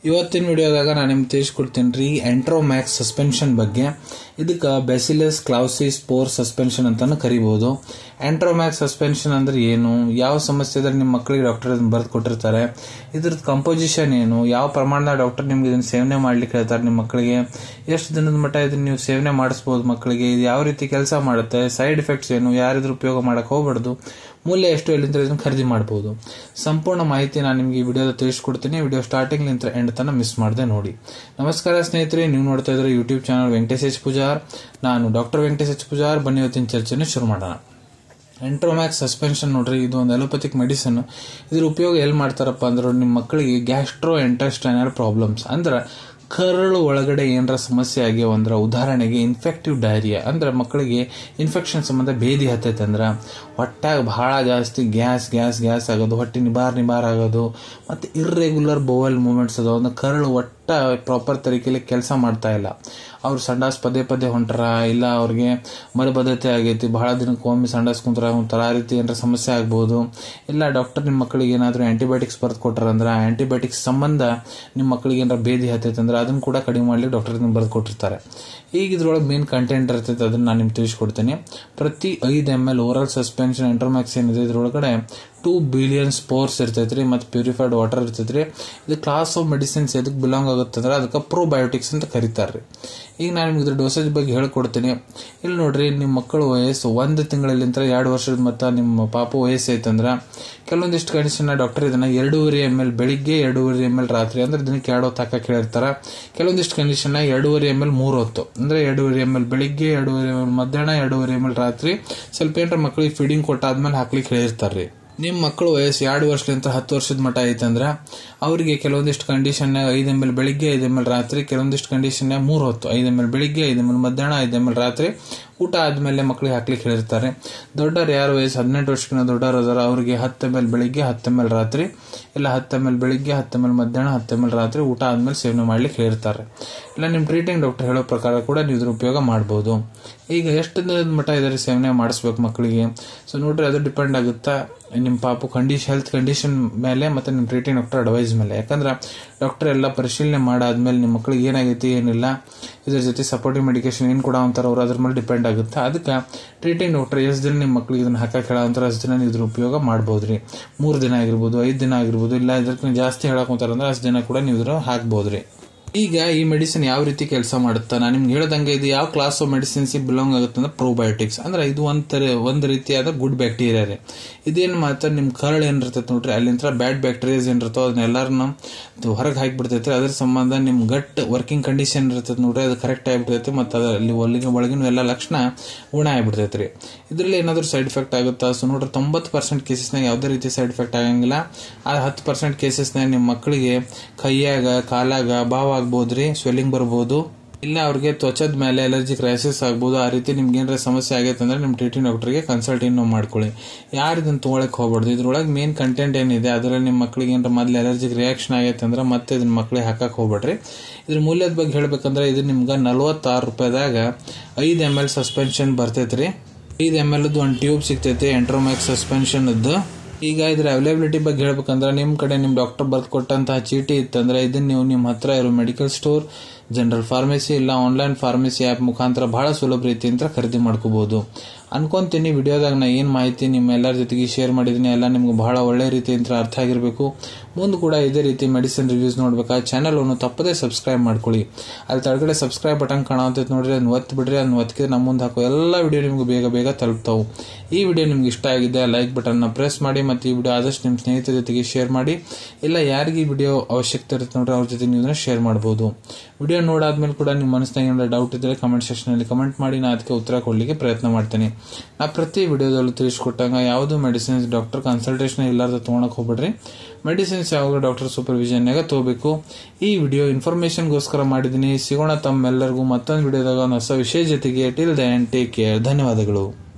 ಇವತ್ತಿನ ವಿಡಿಯೋದಾಗ ನಾನು ನಿಮ್ಗೆ ತಿಳಿಸ್ಕೊಡ್ತೀನಿ ರೀ ಎಂಟ್ರೋಮ್ಯಾಕ್ಸ್ ಸಸ್ಪೆನ್ಷನ್ ಬಗ್ಗೆ. ಇದಕ್ಕೆ ಬ್ಯಾಸಿಲಸ್ ಕ್ಲೌಸಿ ಸ್ಪೋರ್ ಸಸ್ಪೆನ್ಷನ್ ಅಂತಾನು ಕರಿಬಹುದು. ಎಂಟ್ರೋಮ್ಯಾಕ್ಸ್ ಸಸ್ಪೆನ್ಷನ್ ಅಂದ್ರೆ ಏನು, ಯಾವ ಸಮಸ್ಯೆ ಇದ್ರೆ ನಿಮ್ಮ ಮಕ್ಕಳಿಗೆ ಡಾಕ್ಟರ್ ಇದನ್ನ ಬರೆದು ಕೊಟ್ಟಿರ್ತಾರೆ, ಇದ್ರದ್ದು ಕಂಪೋಸಿಷನ್ ಏನು, ಯಾವ ಪ್ರಮಾಣದ ಡಾಕ್ಟರ್ ನಿಮ್ಗೆ ಇದನ್ನ ಸೇವನೆ ಮಾಡ್ಲಿಕ್ಕೆ ಹೇಳ್ತಾರೆ, ನಿಮ್ಮ ಮಕ್ಕಳಿಗೆ ಎಷ್ಟು ದಿನದ ಮಟ್ಟ ಇದನ್ನ ನೀವು ಸೇವನೆ ಮಾಡಿಸ್ಬೋದು ಮಕ್ಕಳಿಗೆ, ಇದು ಯಾವ ರೀತಿ ಕೆಲಸ ಮಾಡುತ್ತೆ, ಸೈಡ್ ಎಫೆಕ್ಟ್ಸ್ ಏನು, ಯಾರಿದ್ರ ಉಪಯೋಗ ಮಾಡಕ್ ಹೋಗ್ಬಾರ್ದು, ಮೂಲ್ಯ ಎಷ್ಟು, ಎಲ್ಲಿಂದ ಇದನ್ನು ಖರೀದಿ ಮಾಡಬಹುದು, ಸಂಪೂರ್ಣ ಮಾಹಿತಿ ನಾನು ನಿಮ್ಗೆ ಈ ವಿಡಿಯೋದ ತಿಳಿಸ್ಕೊಡ್ತೀನಿ. ವಿಡಿಯೋ ಸ್ಟಾರ್ಟಿಂಗ್ ನಿಂತ ಎಂಡ್ ತನಕ ಮಿಸ್ ಮಾಡದೆ ನೋಡಿ. ನಮಸ್ಕಾರ ಸ್ನೇಹಿತರೆ, ನೀವು ನೋಡ್ತಾ ಇದ್ರೆ YouTube channel Venkatesh H Pujar. ನಾನು ಡಾಕ್ಟರ್ ವೆಂಕಟೇಶ್ ಎಚ್ ಪೂಜಾರ್. ಬನ್ನಿ ಇವತ್ತಿನ ಚರ್ಚೆನ ಶುರು ಮಾಡೋಣ. ಎಂಟ್ರೋಮ್ಯಾಕ್ಸ್ ಸಸ್ಪೆನ್ಷನ್ ನೋಡ್ರಿ, ಇದು ಒಂದು ಅಲೋಪತಿಕ್ ಮೆಡಿಸಿನ್. ಇದ್ರ ಉಪಯೋಗ ಎಲ್ಲಿ ಮಾಡ್ತಾರಪ್ಪ ಅಂದ್ರೆ ನಿಮ್ಮ ಮಕ್ಕಳಿಗೆ ಗ್ಯಾಸ್ಟ್ರೋ ಇಂಟೆಸ್ಟೈನಲ್ ಪ್ರಾಬ್ಲಮ್ಸ್ ಅಂದ್ರೆ ಕರಳು ಒಳಗಡೆ ಏನರ ಸಮಸ್ಯೆ ಆಗ್ಯಾವ ಅಂದ್ರೆ, ಉದಾಹರಣೆಗೆ ಇನ್ಫೆಕ್ಟಿವ್ ಡಯರಿಯಾ ಅಂದ್ರೆ ಮಕ್ಕಳಿಗೆ ಇನ್ಫೆಕ್ಷನ್ ಸಂಬಂಧ ಭೇದಿ ಹತ್ತೈತೆ ಅಂದ್ರೆ, ಹೊಟ್ಟಾಗ ಬಹಳ ಜಾಸ್ತಿ ಗ್ಯಾಸ್ ಆಗೋದು, ಹೊಟ್ಟೆ ನಿಬಾರ್ ಆಗೋದು, ಮತ್ತೆ ಇರ್ರೆಗ್ಯುಲರ್ ಬೋವೆಲ್ ಮೂವ್ಮೆಂಟ್ಸ್ ಅದಾವ ಅಂದ್ರೆ ಕರಳು ಪ್ರಾಪರ್ ತರೀಕೆಯಲ್ಲಿ ಕೆಲಸ ಮಾಡ್ತಾ ಇಲ್ಲ, ಅವ್ರು ಸಂಡಾಸ್ ಪದೇ ಹೊಂಟಾರ, ಇಲ್ಲ ಅವ್ರಿಗೆ ಮಲಬದ್ಧತೆ ಆಗೈತಿ, ಬಹಳ ದಿನಕ್ಕೆ ಒಮ್ಮೆ ಸಂಡಾಸ್ ಕುಂತಾರ, ಆ ರೀತಿ ಏನಾರ ಸಮಸ್ಯೆ ಆಗ್ಬೋದು. ಇಲ್ಲ ಡಾಕ್ಟರ್ ನಿಮ್ಮ ಮಕ್ಕಳಿಗೆ ಏನಾದರೂ ಆಂಟಿಬಯೋಟಿಕ್ಸ್ ಬರೆದು ಕೊಟ್ಟಾರಂದ್ರೆ ಆ ಆಂಟಿಬಯೋಟಿಕ್ಸ್ ಸಂಬಂಧ ನಿಮ್ಮ ಮಕ್ಕಳಿಗೆ ಏನಾರ ಭೇದಿ ಹತ್ತೈತೆ ಅಂದ್ರೆ ಅದನ್ನು ಕೂಡ ಕಡಿಮೆ ಮಾಡ್ಲಿಕ್ಕೆ ಡಾಕ್ಟರ್ ಬರೆದು ಕೊಟ್ಟಿರ್ತಾರೆ. ಈಗ ಇದ್ರೊಳಗೆ ಮೇನ್ ಕಂಟೆಂಟ್ ಇರ್ತೈತೆ, ಅದನ್ನ ನಾನು ನಿಮ್ಗೆ ತಿಳಿಸ್ಕೊಡ್ತೀನಿ. ಪ್ರತಿ 5 ml ಓರಲ್ ಸಸ್ಪೆನ್ಷನ್ ಎಂಟ್ರೋಮ್ಯಾಕ್ಸ್ ಏನಿದೆ ಇದ್ರೊಳಗಡೆ 2 billion ಸ್ಪೋರ್ಸ್ ಇರ್ತೈತ್ರಿ, ಮತ್ತು ಪ್ಯೂರಿಫೈಡ್ ವಾಟರ್ ಇರ್ತೈತ್ರಿ. ಇದು ಕ್ಲಾಸ್ ಆಫ್ ಮೆಡಿಸಿನ್ಸ್ ಎದಕ್ಕೆ ಬಿಲಾಂಗ್ ಆಗುತ್ತೆ ಅಂದ್ರೆ ಅದಕ್ಕೆ ಪ್ರೋಬಯೋಟಿಕ್ಸ್ ಅಂತ ಕರೀತಾರ್ರಿ. ಈಗ ನಾನು ನಿಮ್ಗೆ ಇದ್ರ ಡೋಸೇಜ್ ಬಗ್ಗೆ ಹೇಳ್ಕೊಡ್ತೀನಿ. ಇಲ್ಲಿ ನೋಡ್ರಿ, ನಿಮ್ಮ ಮಕ್ಕಳು ವಯಸ್ಸು 1 ತಿಂಗಳಲ್ಲಿಂದ 2 ವರ್ಷದ ಮತ್ತ ನಿಮ್ಮ ಪಾಪು ವಯಸ್ಸು ಐತಂದ್ರೆ ಕೆಲವೊಂದಿಷ್ಟು ಕಂಡೀಷನ್ ಡಾಕ್ಟರ್ ಇದನ್ನ 2.5 ml ಬೆಳಿಗ್ಗೆ, 2.5 ml ರಾತ್ರಿ ಅಂದ್ರೆ ದಿನಕ್ಕೆ 2 ಹೊತ್ತು ಹಾಕಕ್ಕೆ ಹೇಳಿರ್ತಾರ. ಕೆಲವೊಂದಿಷ್ಟು ಕಂಡೀಷನ್ 2.5 ml 3 ಹೊತ್ತು ಅಂದ್ರೆ 2.5 ml ಬೆಳಿಗ್ಗೆ, 2.5 ml ಮಧ್ಯಾಹ್ನ, 2.5 ml ರಾತ್ರಿ. ಸ್ವಲ್ಪ ಏನಾರ ಮಕ್ಕಳಿಗೆ ಫೀಡಿಂಗ್ ಕೊಟ್ಟಾದ್ಮೇಲೆ ಹಾಕ್ಲಿಕ್ಕೆ ಹೇಳಿರ್ತಾರ್ರಿ. ನಿಮ್ಮ ಮಕ್ಕಳು ವಯಸ್ಸು 2 ವರ್ಷದಿಂದ 10 ವರ್ಷದ ಮಟ್ಟ ಐತಂದ್ರೆ ಅವರಿಗೆ ಕೆಲವೊಂದಿಷ್ಟು ಕಂಡೀಷನ್ 5 ml ಬೆಳಿಗ್ಗೆ, 5 ml ರಾತ್ರಿ, ಕೆಲವೊಂದಿಷ್ಟು ಕಂಡೀಷನ್ 3 ಹೊತ್ತು 5 ml ಬೆಳಿಗ್ಗೆ, 5 ml ಮಧ್ಯಾಹ್ನ, 5 ml ರಾತ್ರಿ, ಊಟ ಆದ್ಮೇಲೆ ಮಕ್ಕಳಿಗೆ ಹಾಕ್ಲಿಕ್ಕೆ ಹೇಳಿರ್ತಾರೆ. ದೊಡ್ಡವ್ರು ಯಾರು ವಯಸ್ಸು 18 ವರ್ಷಕ್ಕಿಂತ ದೊಡ್ಡವ್ರು ಅದಾರ ಅವ್ರಿಗೆ 10 ml ಬೆಳಿಗ್ಗೆ, 10 ml ರಾತ್ರಿ, ಇಲ್ಲ 10 ml ಬೆಳಿಗ್ಗೆ, 10 ml ಮಧ್ಯಾಹ್ನ, 10 ml ರಾತ್ರಿ, ಊಟ ಆದ್ಮೇಲೆ ಸೇವನೆ ಮಾಡ್ಲಿಕ್ಕೆ ಹೇಳಿರ್ತಾರೆ. ಇಲ್ಲ ನಿಮ್ಮ ಟ್ರೀಟಿಂಗ್ ಡಾಕ್ಟರ್ ಹೇಳೋ ಪ್ರಕಾರ ಕೂಡ ನೀವು ಇದ್ರ ಉಪಯೋಗ ಮಾಡಬಹುದು. ಈಗ ಎಷ್ಟು ದಿನದ ಮಟ್ಟ ಇದರ ಸೇವನೆ ಮಾಡಿಸ್ಬೇಕು ಮಕ್ಕಳಿಗೆ, ಸೊ ನೋಡ್ರಿ ಅದು ಡಿಪೆಂಡ್ ಆಗುತ್ತಾ ನಿಮ್ಮ ಪಾಪು ಹೆಲ್ತ್ ಕಂಡೀಷನ್ ಮೇಲೆ ಮತ್ತೆ ನಿಮ್ಮ ಟ್ರೀಟಿಂಗ್ ಡಾಕ್ಟರ್ ಅಡ್ವೈಸ್ ಮೇಲೆ. ಯಾಕಂದ್ರೆ ಡಾಕ್ಟರ್ ಎಲ್ಲ ಪರಿಶೀಲನೆ ಮಾಡಾದ್ಮೇಲೆ ನಿಮ್ಮ ಮಕ್ಕಳಿಗೆ ಏನಾಗೈತಿ ಏನಿಲ್ಲ, ಇದ್ರ ಜೊತೆ ಸಪೋರ್ಟಿವ್ ಮೆಡಿಕೇಶನ್ ಏನು ಕೊಡ ಅಂತಾರ ಅವ್ರು ಅದ್ರ ಮೇಲೆ ಡಿಪೆಂಡ್ ಆಗುತ್ತೆ. ಅದಕ್ಕೆ ಟ್ರೀಟಿಂಗ್ ಡಾಕ್ಟರ್ ಎಷ್ಟು ದಿನ ನಿಮ್ಮ ಮಕ್ಕಳಿಗೆ ಇದನ್ನ ಹಾಕಕ್ಕೆ ಹೇಳ ಅಂತಾರೆ ಅಷ್ಟು ದಿನ ಇದ್ರ ಉಪಯೋಗ ಮಾಡ್ಬೋದ್ರಿ. 3 ದಿನ ಆಗಿರ್ಬೋದು, 5 ದಿನ ಆಗಿರ್ಬೋದು, ಇಲ್ಲ ಇದಕ್ಕೆ ಜಾಸ್ತಿ ಹೇಳಕೊಂತಾರಂದ್ರೆ ಅಷ್ಟು ದಿನ ಕೂಡ ನೀವು ಇದ್ರ ಹಾಕ್ಬೋದ್ರಿ. ಈಗ ಈ ಮೆಡಿಸಿನ್ ಯಾವ ರೀತಿ ಕೆಲಸ ಮಾಡುತ್ತಾ ನಾನು ನಿಮ್ಗೆ ಹೇಳ್ದಂಗೆ ಇದು ಯಾವ ಕ್ಲಾಸ್ ಆಫ್ ಮೆಡಿಸಿನ್ಸ್ ಬಿಲಾಂಗ್ ಆಗುತ್ತೆ ಅಂದ್ರೆ ಪ್ರೋಬಯೋಟಿಕ್ಸ್ ಅಂದ್ರೆ ಇದು ಒಂದು ರೀತಿಯಾದ ಗುಡ್ ಬ್ಯಾಕ್ಟೀರಿಯಾ ರೀ. ಇದೇನು ಮಾಡ್ತಾರೆ, ನಿಮ್ಮ ಕರಳು ಏನಿರ್ತೈತೆ ನೋಡ್ರಿ ಅಲ್ಲಿಂದ ಬ್ಯಾಡ್ ಬ್ಯಾಕ್ಟೀರಿಯಾಸ್ ಏನಿರ್ತೋ ಅದನ್ನೆಲ್ಲರನ್ನ ಹೊರಗೆ ಹಾಕಿಬಿಡ್ತೈತೆ. ಅದ್ರ ಸಂಬಂಧ ನಿಮ್ಮ ಗಟ್ ವರ್ಕಿಂಗ್ ಕಂಡೀಷನ್ ಇರ್ತೈತೆ ನೋಡ್ರಿ, ಅದು ಕರೆಕ್ಟ್ ಆಗಿಬಿಡ್ತೈತೆ, ಮತ್ತು ಅಲ್ಲಿ ಒಳಗಿನ ಎಲ್ಲ ಲಕ್ಷಣ ಗುಣ ಆಗಿಬಿಡ್ತೈತೆ ರೀ. ಇದರಲ್ಲಿ ಏನಾದರೂ ಸೈಡ್ ಎಫೆಕ್ಟ್ ಆಗುತ್ತಾ, ಸೊ ನೋಡ್ರಿ 90% ಕೇಸಸ್ನಾಗ ಯಾವುದೇ ರೀತಿ ಸೈಡ್ ಎಫೆಕ್ಟ್ ಆಗಂಗಿಲ್ಲ. ಆ 10% ಕೇಸಸ್ನಾಗ ನಿಮ್ಮ ಮಕ್ಕಳಿಗೆ ಕೈಯಾಗ, ಕಾಲಾಗ ಬಾವು ಆಗ್ಬೋದ್ರಿ, ಸ್ವೆಲ್ಲಿಂಗ್ ಬರ್ಬೋದು, ಇಲ್ಲ ಅವ್ರಿಗೆ ತ್ವಚದ ಮೇಲೆ ಅಲರ್ಜಿ ಕ್ರೈಸಿಸ್ ಆಗ್ಬೋದು. ಆ ರೀತಿ ನಿಮ್ಗೆ ಏನಾರ ಸಮಸ್ಯೆ ಆಗೈತೆ ಅಂದ್ರೆ ನಿಮ್ಮ ಟ್ರೀಟಿಂಗ್ ಡಾಕ್ಟರ್ಗೆ ಕನ್ಸಲ್ಟ್ ಮಾಡ್ಕೊಳ್ಳಿ. ಯಾರು ಇದನ್ನ ತೊಗೊಳಕ್ ಹೋಗ್ಬಾರ್ದು. ಇದ್ರೊಳಗೆ ಮೇನ್ ಕಂಟೆಂಟ್ ಏನಿದೆ ಅದರಲ್ಲಿ ನಿಮ್ಮ ಮಕ್ಕಳಿಗೆ ಏನಾರ ಮೊದಲು ಅಲರ್ಜಿಕ್ ರಿಯಾಕ್ಷನ್ ಆಗೈತೆ ಅಂದ್ರೆ ಮತ್ತೆ ಇದನ್ನ ಮಕ್ಕಳಿಗೆ ಹಾಕಕ್ ಹೋಗ್ಬೇಡ್ರಿ. ಇದ್ರ ಮೂಲ್ಯದ ಬಗ್ಗೆ ಹೇಳ್ಬೇಕಂದ್ರೆ ಇದು ನಿಮ್ಗೆ 46 ರೂಪಾಯಿದಾಗ 5 ml ಸಸ್ಪೆನ್ಷನ್ ಬರ್ತೈತ್ರಿ. 5 ml ಒಂದು ಟ್ಯೂಬ್ ಸಿಗ್ತೈತಿ ಎಂಟ್ರೋಮ್ಯಾಕ್ಸ್ ಸಸ್ಪೆನ್ಷನ್ ಅದ್ದು. ಈಗ ಇದ್ರ ಅವೈಲೇಬಿಲಿಟಿ ಬಗ್ಗೆ ಹೇಳ್ಬೇಕಂದ್ರೆ ನಿಮ್ಮ ಕಡೆ ನಿಮ್ಮ ಡಾಕ್ಟರ್ ಬರ್ದು ಕೊಟ್ಟಂತಹ ಚೀಟಿ ಇತ್ತಂದ್ರೆ ಇದನ್ನ ನೀವು ನಿಮ್ಮ ಹತ್ರ ಇರೋ ಮೆಡಿಕಲ್ ಸ್ಟೋರ್, ಜನರಲ್ ಫಾರ್ಮಸಿ, ಇಲ್ಲ ಆನ್ಲೈನ್ ಫಾರ್ಮಸಿ ಆ್ಯಪ್ ಮುಖಾಂತರ ಬಹಳ ಸುಲಭ ರೀತಿಯಿಂದ ಖರೀದಿ ಮಾಡ್ಕೋಬಹುದು ಅನ್ಕೊಂತೀನಿ. ವಿಡಿಯೋದಾಗ ನಾ ಏನು ಮಾಹಿತಿ ನಿಮ್ಮ ಎಲ್ಲರ ಜೊತೆಗೆ ಶೇರ್ ಮಾಡಿದೀನಿ ಎಲ್ಲ ನಿಮ್ಗೆ ಬಹಳ ಒಳ್ಳೆ ರೀತಿಯಿಂದ ಅರ್ಥ ಆಗಿರಬೇಕು. ಮುಂದೆ ಕೂಡ ಇದೇ ರೀತಿ ಮೆಡಿಸಿನ್ ರಿವ್ಯೂಸ್ ನೋಡ್ಬೇಕಾ ಚಾನಲ್ ಅನ್ನು ತಪ್ಪದೇ ಸಬ್ಸ್ಕ್ರೈಬ್ ಮಾಡ್ಕೊಳ್ಳಿ. ಅಲ್ಲಿ ತಳಗಡೆ ಸಬ್ಸ್ಕ್ರೈಬ್ ಬಟನ್ ಕಾಣುವಂತೈತೆ ನೋಡ್ರಿ, ಅದನ್ನ ಒತ್ತಿ ಬಿಡ್ರಿ. ಅದನ್ನ ಒತ್ತಿಗೆ ನಮ್ಮ ಮುಂದೆ ಹಾಕೋ ಎಲ್ಲ ವಿಡಿಯೋ ನಿಮ್ಗೆ ಬೇಗ ತಲುಪ್ತಾವು. ಈ ವಿಡಿಯೋ ನಿಮ್ಗೆ ಇಷ್ಟ ಆಗಿದೆ ಲೈಕ್ ಬಟನ್ ನ ಪ್ರೆಸ್ ಮಾಡಿ, ಮತ್ತು ಈ ವಿಡಿಯೋ ಆದಷ್ಟು ನಿಮ್ಮ ಸ್ನೇಹಿತರ ಜೊತೆಗೆ ಶೇರ್ ಮಾಡಿ. ಇಲ್ಲ ಯಾರಿಗೆ ಈ ವಿಡಿಯೋ ಅವಶ್ಯಕತೆ ಇರುತ್ತೆ ನೋಡ್ರಿ ಅವ್ರ ಜೊತೆ ನೀವು ಶೇರ್ ಮಾಡಬಹುದು. ವಿಡಿಯೋ ನೋಡಾದ್ಮೇಲೆ ಕೂಡ ನಿಮ್ಮ ಮನಸ್ಸಿನಾಗ ಏನಾದ್ರು ಡೌಟ್ ಇದ್ರೆ ಕಮೆಂಟ್ ಸೆಕ್ಷನ್ ಅಲ್ಲಿ ಕಮೆಂಟ್ ಮಾಡಿ, ನಾ ಅದಕ್ಕೆ ಉತ್ತರ ಕೊಡ್ಲಿಕ್ಕೆ ಪ್ರಯತ್ನ ಮಾಡ್ತೀನಿ. ನಾ ಪ್ರತಿ ವಿಡಿಯೋದಲ್ಲೂ ತಿಳಿಸ್ಕೊಟ್ಟಂಗ ಯಾವುದು ಮೆಡಿಸಿನ್ಸ್ ಡಾಕ್ಟರ್ ಕನ್ಸಲ್ಟೇಷನ್ ಇಲ್ಲಾರ್ದ ತೊಗೊಳಕ್ ಹೋಗ್ಬೇಡ್ರಿ. ಮೆಡಿಸಿನ್ಸ್ ಯಾವಾಗ ಡಾಕ್ಟರ್ ಸೂಪರ್ವಿಷನ್ನಾಗ ತಗೋಬೇಕು. ಈ ವಿಡಿಯೋ ಇನ್ಫಾರ್ಮೇಶನ್ಗೋಸ್ಕರ ಮಾಡಿದ್ದೀನಿ. ಸಿಗೋಣ ತಮ್ಮೆಲ್ಲರಿಗೂ ಮತ್ತೊಂದು ವಿಡಿಯೋದಾಗ ಒಂದು ಹೊಸ ವಿಷಯ ಜೊತೆಗೆ. Till then take care. ಧನ್ಯವಾದಗಳು.